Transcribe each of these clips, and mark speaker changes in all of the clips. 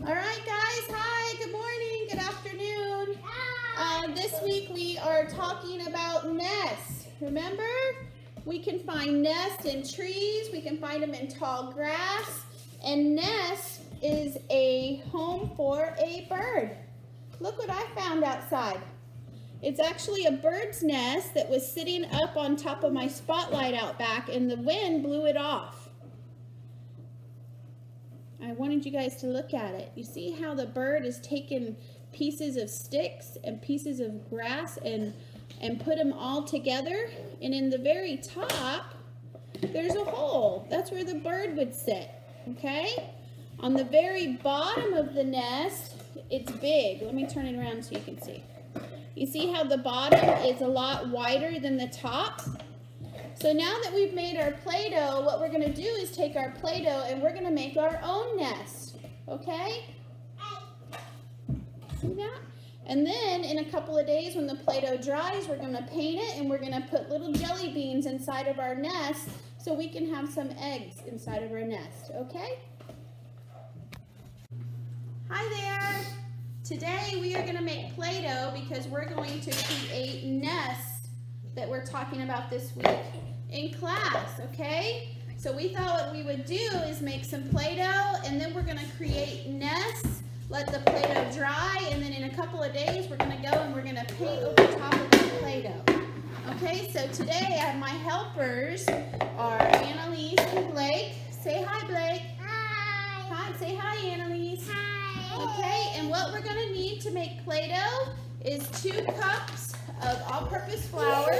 Speaker 1: All right, guys. Hi, good morning, good afternoon. This week we are talking about nests. Remember, we can find nests in trees, we can find them in tall grass, and nest is a home for a bird. Look what I found outside. It's actually a bird's nest that was sitting up on top of my spotlight out back, and the wind blew it off. I wanted you guys to look at it. You see how the bird is taking pieces of sticks and pieces of grass and put them all together, and in the very top there's a hole. That's where the bird would sit. Okay, on the very bottom of the nest, it's big. Let me turn it around so you can see. You see how the bottom is a lot wider than the top? So now that we've made our Play-Doh, what we're going to do is take our Play-Doh and we're going to make our own nest. Okay? See that? And then in a couple of days when the Play-Doh dries, we're going to paint it and we're going to put little jelly beans inside of our nest so we can have some eggs inside of our nest. Okay? Hi there! Today we are going to make Play-Doh because we're going to create nests that we're talking about this week in class, okay? So we thought what we would do is make some Play-Doh, and then we're going to create nests, let the Play-Doh dry, and then in a couple of days we're going to go and we're going to paint over top of the Play-Doh. Okay, so today my helpers are Annalise and Blake. Say hi, Blake.
Speaker 2: Hi.
Speaker 1: Hi, say hi, Annalise.
Speaker 2: Hi.
Speaker 1: Okay, and what we're going to need to make Play-Doh is 2 cups of all-purpose flour.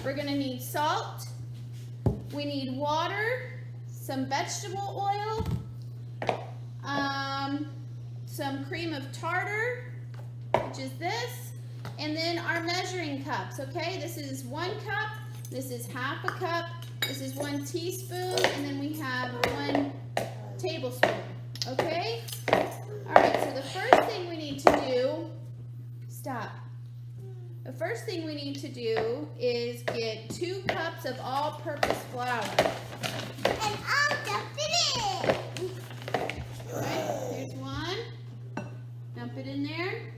Speaker 1: We're going to need salt. We need water, some vegetable oil, some cream of tartar, which is this, and then our measuring cups, okay? This is 1 cup, this is half a cup, this is 1 teaspoon, and then we have 1 tablespoon, okay? All right, so the first thing we need to do, The first thing we need to do is get 2 cups of all-purpose flour.
Speaker 2: And I'll dump it in.
Speaker 1: Okay, here's 1. Dump it in there.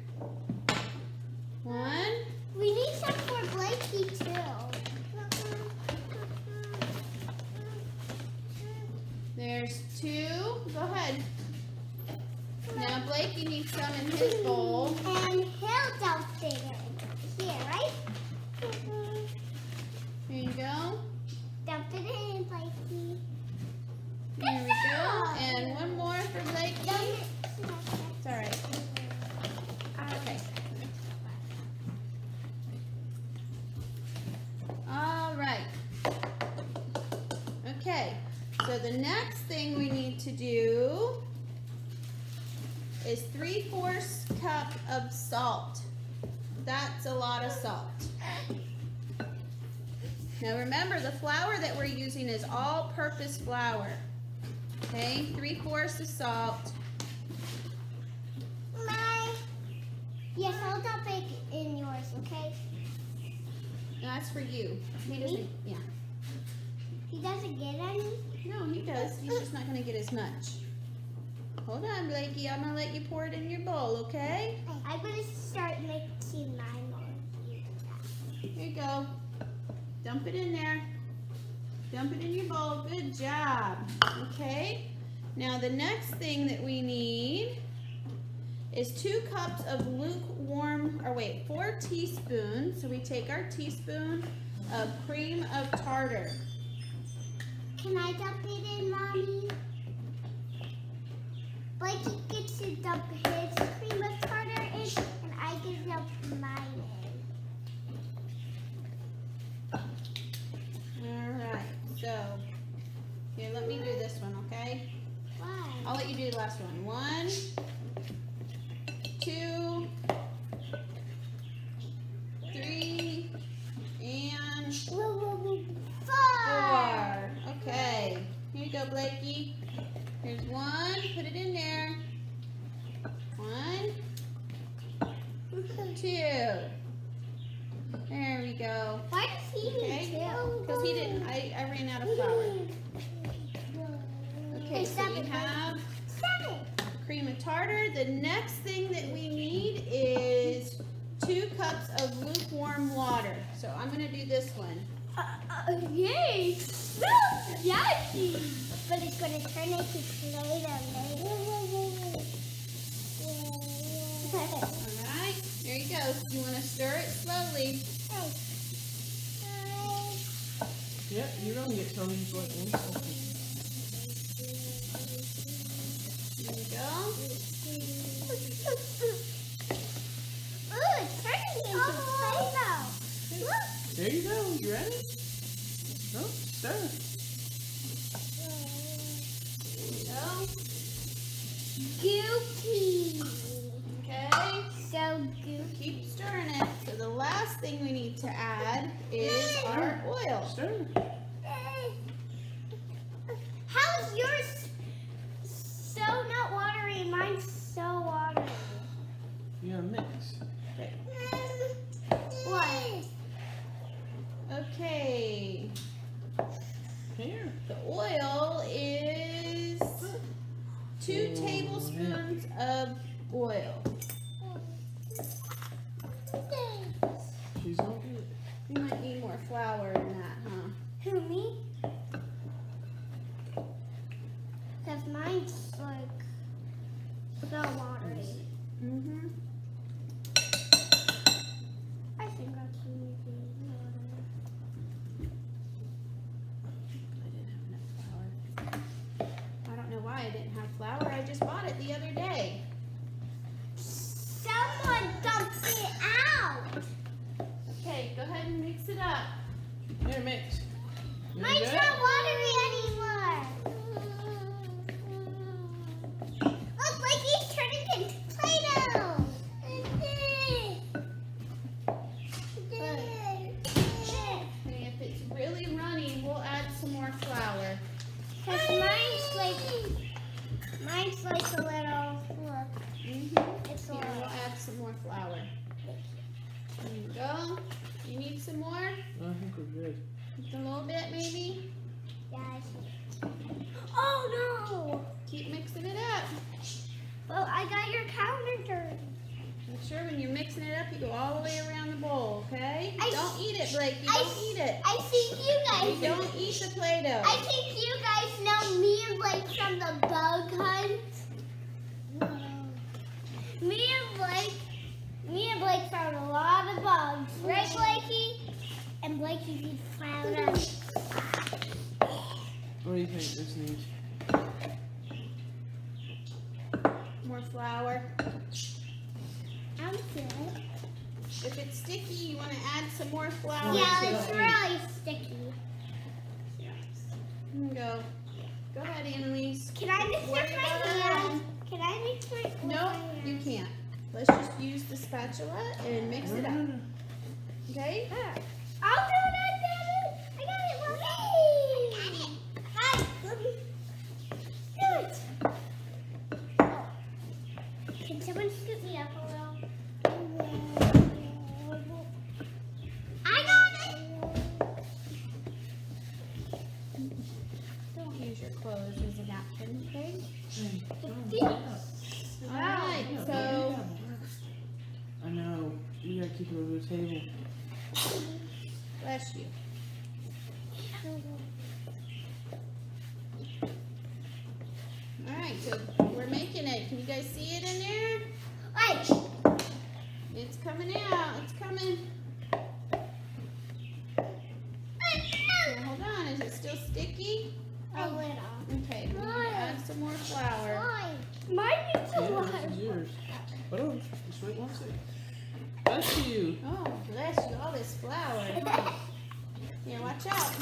Speaker 1: 1.
Speaker 2: We need some for Blakey too.
Speaker 1: There's 2. Go ahead. Now Blakey needs some in his bowl.
Speaker 2: And he'll dump it in. Here, right?
Speaker 1: Here you go.
Speaker 2: Dump it in, Blakey.
Speaker 1: Here we go. And 1 more for Blakey. It's all right. Okay. All right. Okay. So the next thing we need to do is 3/4 cup of salt. That's a lot of salt. Now remember, the flour that we're using is all-purpose flour. Okay, 3/4 of salt.
Speaker 2: Yes, I'll dump it in yours, okay?
Speaker 1: That's for you. He doesn't. Yeah.
Speaker 2: He doesn't get any?
Speaker 1: No, he does. He's just not going to get as much. Hold on, Blakey. I'm going to let you pour it in your bowl, okay?
Speaker 2: I'm going to start mixing mine on you.
Speaker 1: Here you go. Dump it in there. Dump it in your bowl. Good job. Okay. Now the next thing that we need is 2 cups of 4 teaspoons. So we take our teaspoon of cream of tartar.
Speaker 2: Can I dump it in, Mommy? Blakey gets to dump his cream of tartar in, and I can dump mine in.
Speaker 1: Alright, so here, let me do this one, okay?
Speaker 2: Why?
Speaker 1: I'll let you do the last one. 1, 2, 3, and 4. Okay, here you go, Blakey. Here's 1, put it in there. 1, 2. There we go.
Speaker 2: Why does he need 2?
Speaker 1: Because he didn't, I ran out of flour. Okay, so we have
Speaker 2: Seven.
Speaker 1: cream of tartar. the next thing that we need is 2 cups of lukewarm water. So I'm going to do this one.
Speaker 2: Yay! Smells yucky! But it's going to turn into Play-Doh later.
Speaker 1: Alright, there you go. You want to stir it slowly.
Speaker 3: Yeah, you're going to get some of these wet ones.
Speaker 1: There you go.
Speaker 2: Ooh, it's turning into Play-Doh. Look.
Speaker 3: There you go. You ready? Oh, stir.
Speaker 1: There you go.
Speaker 2: Goopy.
Speaker 1: Okay.
Speaker 2: So goopy.
Speaker 1: Keep stirring it. So the last thing we need to add is our oil.
Speaker 3: Stir.
Speaker 2: How is yours so not watery and mine's so watery?
Speaker 3: You gotta mix.
Speaker 2: What?
Speaker 1: Okay.
Speaker 3: Here.
Speaker 1: The oil is 2 tablespoons of oil.
Speaker 3: She's gonna do it.
Speaker 1: You might need more flour in that, huh?
Speaker 2: Who, me? Because mine's like so watery.
Speaker 1: Mm-hmm.
Speaker 2: I think that's easy.
Speaker 1: I didn't have enough flour. I don't know why I didn't have flour. I just bought it the other day.
Speaker 2: Someone dumped it out.
Speaker 1: Okay, go ahead and mix it up.
Speaker 3: Here, mix. You
Speaker 2: Mine's
Speaker 3: good?
Speaker 2: not watery anymore. Look, like he's turning into Play-Doh.
Speaker 1: And if it's really runny, we'll add some more flour.
Speaker 2: Because mine's like a little, look,
Speaker 1: Mm-hmm.
Speaker 2: it's a
Speaker 1: Here, we'll
Speaker 2: little.
Speaker 1: add some more flour. There you go. You need some more?
Speaker 3: I think we're good.
Speaker 1: Just a little bit, maybe?
Speaker 2: Yeah, I see. Oh no!
Speaker 1: Keep mixing it up.
Speaker 2: Well, I got your counter dirty.
Speaker 1: Make sure when you're mixing it up, you go all the way around the bowl, okay?
Speaker 2: I-
Speaker 1: Don't eat it, Blake. You
Speaker 2: I-
Speaker 1: don't eat it.
Speaker 2: I think you guys.
Speaker 1: You don't eat the Play-Doh.
Speaker 2: I think you guys know me and Blake from the bug hunt. Me and Blake found a lot of bugs, right, Blakey? And Blakey found us.
Speaker 3: What do you think this needs?
Speaker 1: More flour.
Speaker 2: I'm good.
Speaker 1: If it's sticky, you want to add some more flour
Speaker 2: Yeah,
Speaker 1: to
Speaker 2: it's
Speaker 1: it.
Speaker 2: really sticky.
Speaker 1: Go. Go ahead, Annalise.
Speaker 2: Can I mix
Speaker 1: Worry
Speaker 2: with my
Speaker 1: about it
Speaker 2: hand?
Speaker 1: all.
Speaker 2: Can I mix with my
Speaker 1: No,
Speaker 2: hand?
Speaker 1: you can't. Let's just use the spatula and mix it up. Okay?
Speaker 2: I'll do it, I got it, Mommy. Hi. Do it. Oh. Can someone scoot me up a little? I got it.
Speaker 1: Don't use your clothes as a napkin, okay?
Speaker 2: Wow.
Speaker 1: Alright, so
Speaker 3: I know. You gotta keep it over the table.
Speaker 1: bless you. Alright, so we're making it. Can you guys see it in there?
Speaker 2: Right.
Speaker 1: It's coming out. It's coming. Here, hold on. Is it still sticky?
Speaker 2: A little.
Speaker 1: Okay, we need to add some more flour.
Speaker 2: Mine needs a
Speaker 3: Yeah,
Speaker 2: lot.
Speaker 3: this is yours. Hold on. Just wait 1 second. Bless you.
Speaker 1: Oh, bless you. All this flour. Here, watch out.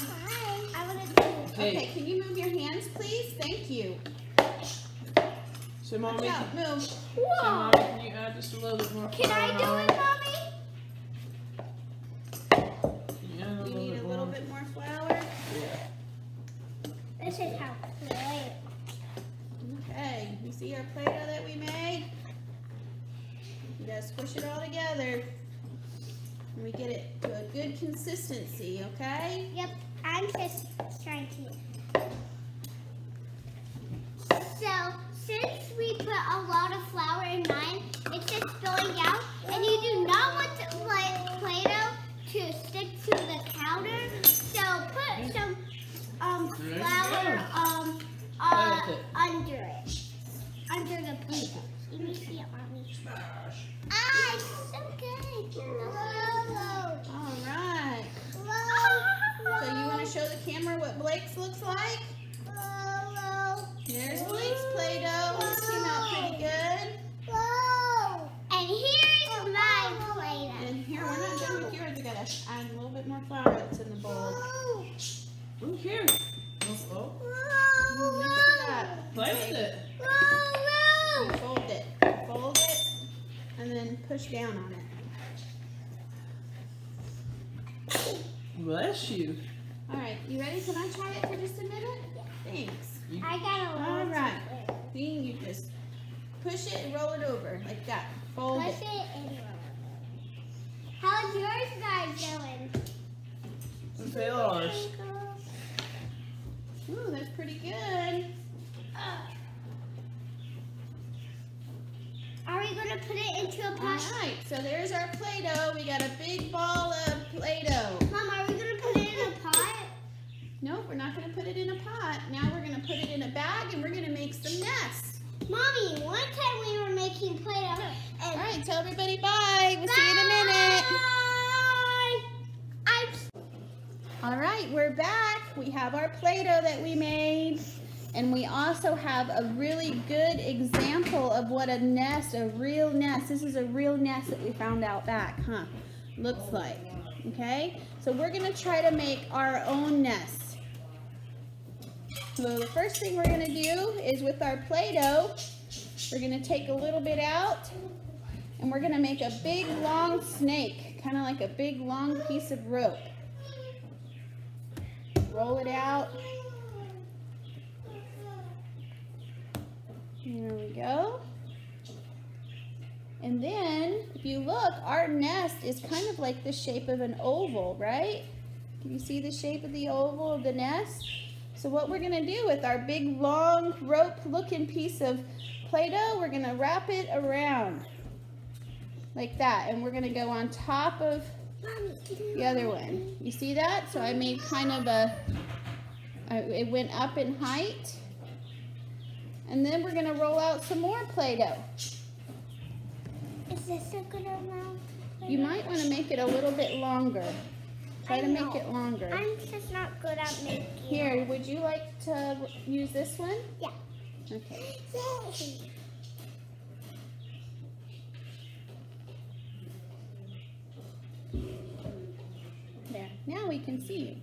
Speaker 2: I want to do it.
Speaker 3: Hey.
Speaker 1: Okay, can you move your hands, please? Thank you.
Speaker 3: So,
Speaker 1: Watch
Speaker 3: Mommy,
Speaker 1: out. Move.
Speaker 3: so,
Speaker 2: Whoa.
Speaker 3: Mommy, can you add just a little bit more
Speaker 2: Can I
Speaker 3: flour?
Speaker 2: do it, Mommy?
Speaker 3: Can you add
Speaker 1: You need a little
Speaker 3: more?
Speaker 1: bit more flour.
Speaker 3: Yeah.
Speaker 2: This is how play.
Speaker 1: Okay, you see our Play-Doh that we made? You gotta squish it all together. And we get it to a good consistency, okay?
Speaker 2: Yep, I'm just trying to. So, since we put a lot of flour Let me see it, Mommy.
Speaker 3: Smash.
Speaker 2: Ah, it's so good.
Speaker 1: All right. So you want to show the camera what Blake's looks like? There's Blake's Play-Doh. It came out pretty good.
Speaker 2: And here's my Play-Doh.
Speaker 1: And here, we're not done with yours. We gotta add a little bit more flour that's in the bowl.
Speaker 3: Ooh, here. Oh,
Speaker 1: Mix it up.
Speaker 3: play with it.
Speaker 1: You fold it. Fold it, and then push down on it.
Speaker 3: Bless you.
Speaker 1: All right, you ready? Can I try it for just a minute? Thanks.
Speaker 2: I got a lot.
Speaker 1: All right. Then you just push it and roll it over like that. Fold
Speaker 2: Push
Speaker 1: it.
Speaker 2: it and roll it. How's yours guys doing?
Speaker 3: Let's fail ours.
Speaker 1: Ooh, that's pretty good.
Speaker 2: Are we going to put it into a
Speaker 1: All
Speaker 2: pot?
Speaker 1: right, so there's our Play-Doh. We got a big ball of Play-Doh.
Speaker 2: Mom, are we going to put it in a pot?
Speaker 1: Nope, we're not going to put it in a pot. Now we're going to put it in a bag and we're going to make some nests.
Speaker 2: Mommy, one time we were making Play-Doh.
Speaker 1: All right, tell everybody bye. We'll see you in a minute. All right, we're back. We have our Play-Doh that we made. And we also have a really good example of what a nest, a real nest. This is a real nest that we found out back, huh? Looks like, okay? So we're gonna try to make our own nest. So the first thing we're gonna do is with our Play-Doh, we're gonna take a little bit out and we're gonna make a big long snake, kind of like a big long piece of rope. Roll it out. There we go. And then, if you look, our nest is kind of like the shape of an oval, right? Can you see the shape of the oval of the nest? So what we're going to do with our big, long, rope-looking piece of Play-Doh, we're going to wrap it around like that. And we're going to go on top of the other one. You see that? So I made kind of it went up in height. And then we're going to roll out some more Play-Doh.
Speaker 2: Is this a good amount?
Speaker 1: You might want to make it a little bit longer. Try to make it longer.
Speaker 2: I'm just not good at making.
Speaker 1: Here, would you like to use this one?
Speaker 2: Yeah.
Speaker 1: Okay. There. Now we can see you.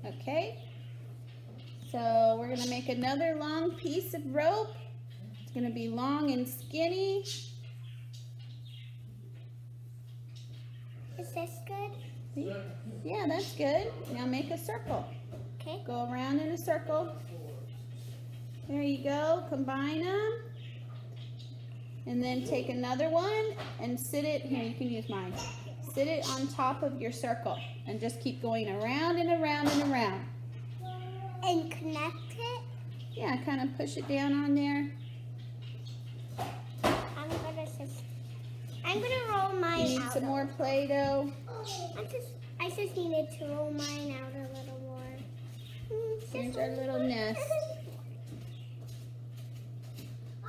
Speaker 1: Okay. So we're going to make another long piece of rope. It's going to be long and skinny.
Speaker 2: Is this good?
Speaker 1: See? Yeah, that's good. Now make a circle.
Speaker 2: Okay.
Speaker 1: Go around in a circle. There you go. Combine them. And then take another one and sit it, here you can use mine. Sit it on top of your circle and just keep going around and around and around.
Speaker 2: And connect it?
Speaker 1: Yeah, kind of push it down on there.
Speaker 2: I'm gonna roll mine out.
Speaker 1: You need some more Play-Doh.
Speaker 2: I just needed to roll mine out a little more.
Speaker 1: Here's our little nest.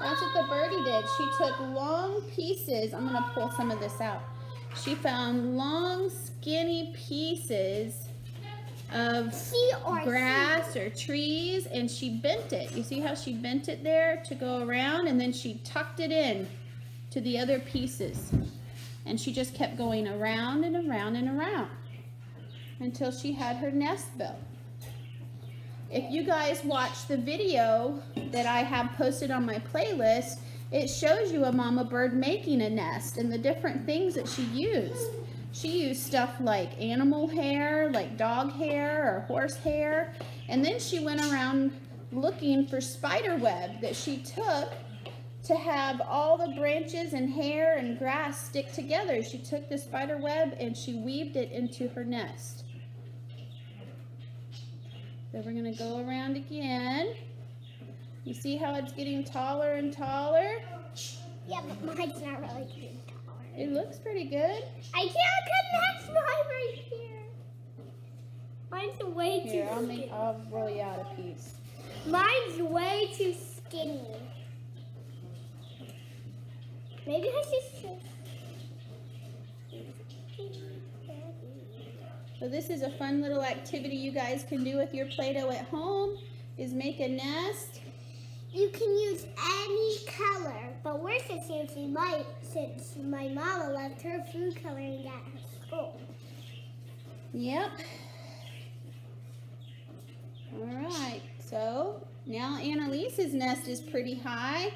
Speaker 1: That's what the birdie did. She took long pieces. I'm going to pull some of this out. She found long, skinny pieces of grass or trees, and she bent it. You see how she bent it there to go around, and then she tucked it in to the other pieces. And she just kept going around and around and around until she had her nest built. If you guys watch the video that I have posted on my playlist, it shows you a mama bird making a nest and the different things that she used. She used stuff like animal hair, like dog hair or horse hair, and then she went around looking for spider web that she took to have all the branches and hair and grass stick together. She took the spider web and she weaved it into her nest. So we're going to go around again. You see how it's getting taller and taller?
Speaker 2: Yeah, but mine's not really getting taller.
Speaker 1: It looks pretty good.
Speaker 2: I can't connect mine right here. Mine's way too skinny.
Speaker 1: I'll roll you out a piece.
Speaker 2: Mine's way too skinny. Maybe I should.
Speaker 1: So this is a fun little activity you guys can do with your Play-Doh at home, is make a nest.
Speaker 2: You can use any color, but we're since my mama left her food coloring at her school.
Speaker 1: Yep. All right, so now Annalise's nest is pretty high.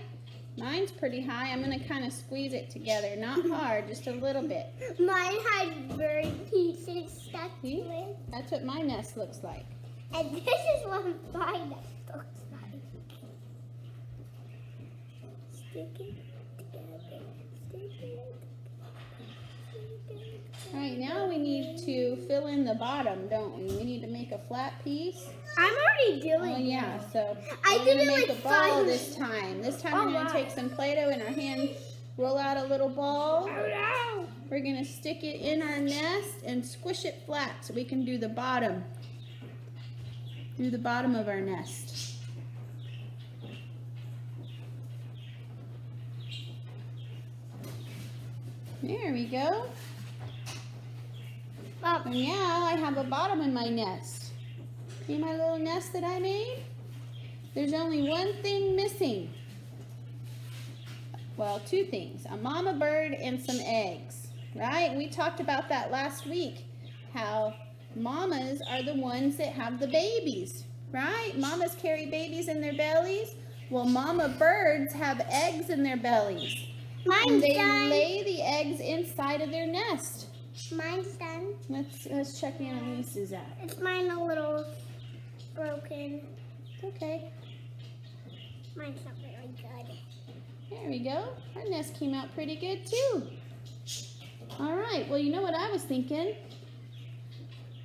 Speaker 1: Mine's pretty high. I'm going to kind of squeeze it together. Not hard, just a little bit.
Speaker 2: Mine has bird pieces stuck to
Speaker 1: See?
Speaker 2: it.
Speaker 1: That's what my nest looks like.
Speaker 2: And this is what my nest looks like. Stick it together. Stick it.
Speaker 1: All right, now we need to fill in the bottom, don't we? We need to make a flat piece.
Speaker 2: I'm already doing
Speaker 1: Oh yeah, so
Speaker 2: I
Speaker 1: we're
Speaker 2: did
Speaker 1: gonna
Speaker 2: it
Speaker 1: make
Speaker 2: like
Speaker 1: a ball
Speaker 2: 5
Speaker 1: this time. This time
Speaker 2: Oh,
Speaker 1: we're gonna
Speaker 2: wow.
Speaker 1: take some Play-Doh in our hand, roll out a little ball.
Speaker 2: Oh, no.
Speaker 1: We're gonna stick it in our nest and squish it flat so we can do the bottom. Do the bottom of our nest. There we go.
Speaker 2: Up.
Speaker 1: And now I have a bottom in my nest. See my little nest that I made? There's only one thing missing. Well, two things. A mama bird and some eggs, right? We talked about that last week. How mamas are the ones that have the babies, right? Mamas carry babies in their bellies. Well, mama birds have eggs in their bellies. And
Speaker 2: Mine's
Speaker 1: they
Speaker 2: done.
Speaker 1: lay the eggs inside of their nest.
Speaker 2: Mine's done.
Speaker 1: Let's check Annalise's out.
Speaker 2: It's mine a little broken.
Speaker 1: Okay,
Speaker 2: Mine's not very good.
Speaker 1: there we go. Our nest came out pretty good too. All right, well, you know what I was thinking?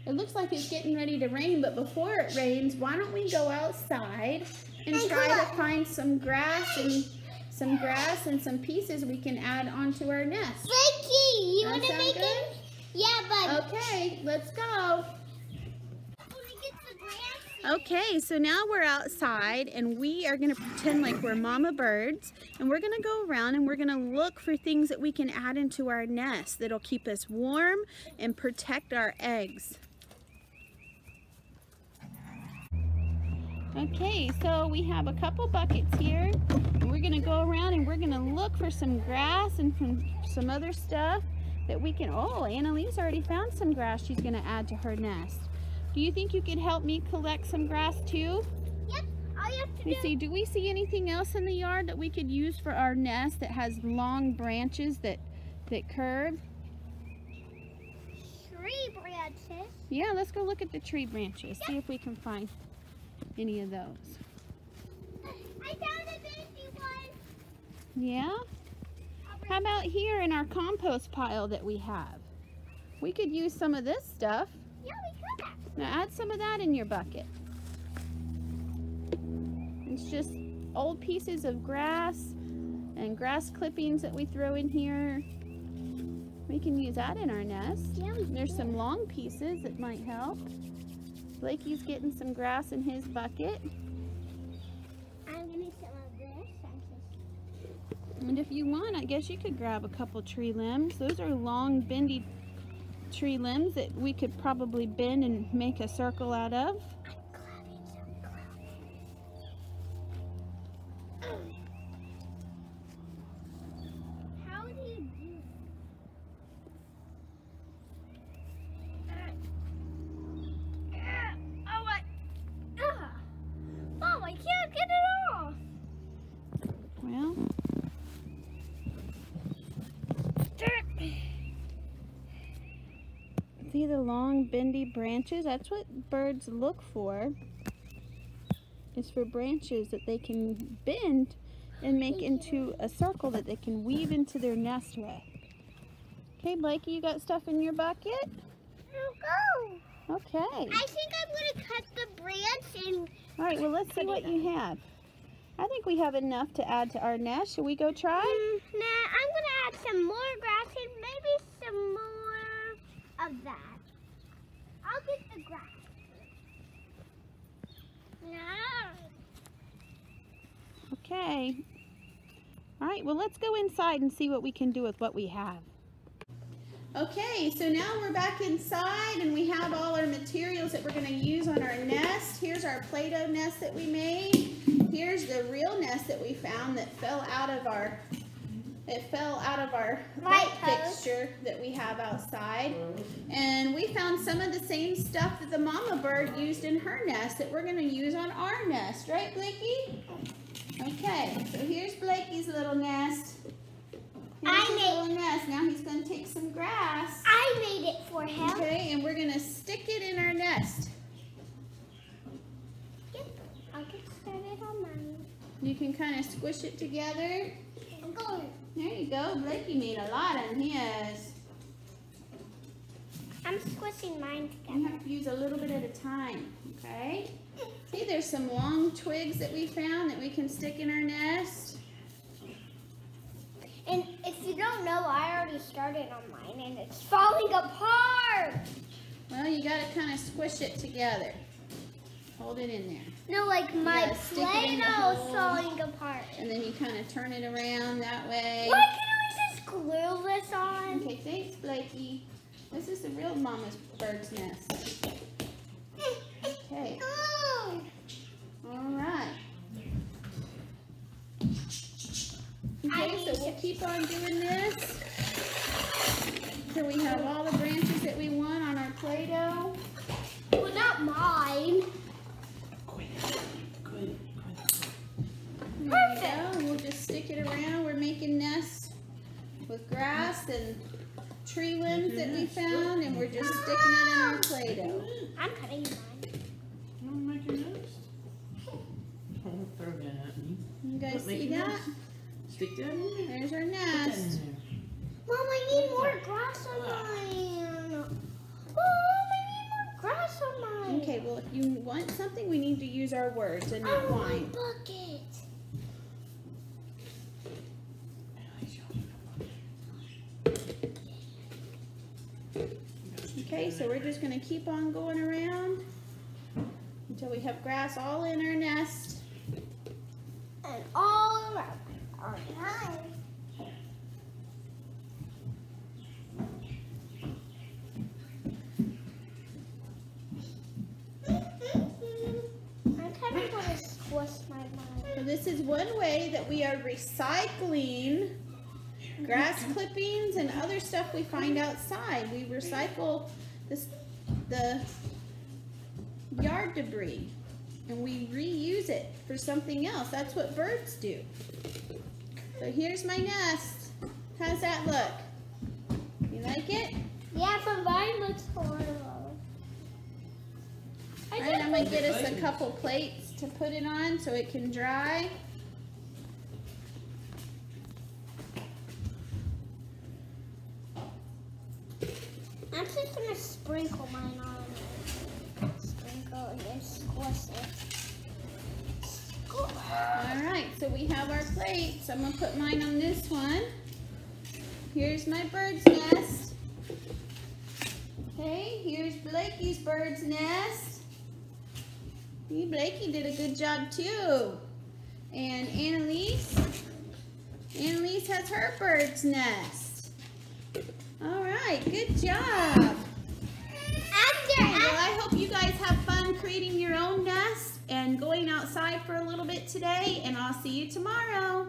Speaker 1: It looks like it's getting ready to rain, but before it rains, why don't we go outside and
Speaker 2: And
Speaker 1: try to
Speaker 2: collect.
Speaker 1: find some grass and some pieces we can add onto our nest.
Speaker 2: Blakey, you
Speaker 1: That
Speaker 2: want to
Speaker 1: sound
Speaker 2: make
Speaker 1: good?
Speaker 2: it? Yeah, but
Speaker 1: Okay, let's go.
Speaker 2: I want to get the grass.
Speaker 1: Okay, so now we're outside and we are gonna pretend like we're mama birds and we're gonna go around and we're gonna look for things that we can add into our nest that'll keep us warm and protect our eggs. Okay, so we have a couple buckets here and we're gonna go around and we're gonna look for some grass and some other stuff that we can, oh, Annalise already found some grass she's gonna add to her nest. Do you think you could help me collect some grass too?
Speaker 2: Yep, all you have to
Speaker 1: Let me see, do we see anything else in the yard that we could use for our nest that has long branches that curve?
Speaker 2: tree branches.
Speaker 1: Yeah, let's go look at the tree branches, see if we can find any of those.
Speaker 2: I found a baby one.
Speaker 1: Yeah? How about here in our compost pile that we have? We could use some of this stuff.
Speaker 2: Yeah, we could.
Speaker 1: Now add some of that in your bucket. It's just old pieces of grass and grass clippings that we throw in here. We can use that in our nest.
Speaker 2: Yeah, we
Speaker 1: There's
Speaker 2: could.
Speaker 1: some long pieces that might help. Blakey's getting some grass in his bucket.
Speaker 2: I'm gonna some of this.
Speaker 1: And if you want, I guess you could grab a couple tree limbs. Those are long, bendy tree limbs that we could probably bend and make a circle out of.
Speaker 2: How do you do Mom, I can't get it off.
Speaker 1: Well, see the long, bendy branches? That's what birds look for. Is for branches that they can bend and make into a circle that they can weave into their nest with. Okay, Blakey, you got stuff in your bucket?
Speaker 2: Go.
Speaker 1: Okay.
Speaker 2: I think I'm gonna cut the branch and
Speaker 1: All right, well, let's see what you have. I think we have enough to add to our nest. Should we go try?
Speaker 2: nah, I'm gonna add some more grass and maybe some more of that. I'll get the grass. No.
Speaker 1: Okay. All right, well, let's go inside and see what we can do with what we have. Okay, so now we're back inside and we have all our materials that we're going to use on our nest. Here's our Play-Doh nest that we made. Here's the real nest that we found that fell out of our light fixture that we have outside. And we found some of the same stuff that the mama bird used in her nest that we're going to use on our nest. Right, Blakey? Okay, so here's Blakey's little nest. Little nest. Now he's going to take some grass.
Speaker 2: I made it for him.
Speaker 1: Okay, and we're going to stick it in our nest.
Speaker 2: Yep, I'll get started on mine.
Speaker 1: You can kind of squish it together.
Speaker 2: Go.
Speaker 1: There you go. Blakey made a lot on his.
Speaker 2: I'm squishing mine together.
Speaker 1: You have to use a little bit at a time, okay? See, there's some long twigs that we found that we can stick in our nest.
Speaker 2: And if you don't know, I already started on mine and it's falling apart.
Speaker 1: Well, you got to kind of squish it together. Hold it in there.
Speaker 2: No, like my
Speaker 1: gotta stick it in the
Speaker 2: Play-Doh is
Speaker 1: hole.
Speaker 2: falling apart.
Speaker 1: And then you kind of turn it around that way.
Speaker 2: Why can't we just glue this on?
Speaker 1: Okay, thanks, Blakey. This is the real mama's bird's nest. Okay.
Speaker 2: Oh.
Speaker 1: All right. Okay, so we'll keep on doing this until we have all the branches that we want on our Play-Doh.
Speaker 2: Well, not mine.
Speaker 1: There we go. We'll just stick it around. We're making nests with grass and tree limbs that we found, and we're just sticking it in our Play-Doh.
Speaker 2: I'm cutting mine.
Speaker 3: You want to make your nest? Don't throw that at me.
Speaker 1: You guys
Speaker 3: Make
Speaker 1: see
Speaker 3: your
Speaker 1: that?
Speaker 3: nest. Stick that in there.
Speaker 1: There's our
Speaker 3: Put that
Speaker 1: nest.
Speaker 3: in there.
Speaker 2: Mom, I need more grass on mine. Mom, I need more grass on mine.
Speaker 1: Okay, well, if you want something, we need to use our words and
Speaker 2: I
Speaker 1: not
Speaker 2: want
Speaker 1: whine.
Speaker 2: a bucket.
Speaker 1: Okay, so we're just going to keep on going around until we have grass all in our nest.
Speaker 2: And all around. All right. I'm kind of going to squish my mind.
Speaker 1: So this is one way that we are recycling grass clippings and other stuff we find outside. We recycle the yard debris and we reuse it for something else. That's what birds do. So here's my nest. How's that look? You like it?
Speaker 2: Yeah, but mine looks horrible.
Speaker 1: All right, I'm going to get us a couple plates to put it on so it can dry.
Speaker 2: I'm just going to sprinkle mine on it. Sprinkle and then squish it.
Speaker 1: All right, so we have our plates. I'm going to put mine on this one. Here's my bird's nest. Okay, here's Blakey's bird's nest. See, Blakey did a good job too. And Annalise has her bird's nest. All right, good job. Well, I hope you guys have fun creating your own nest and going outside for a little bit today, and I'll see you tomorrow.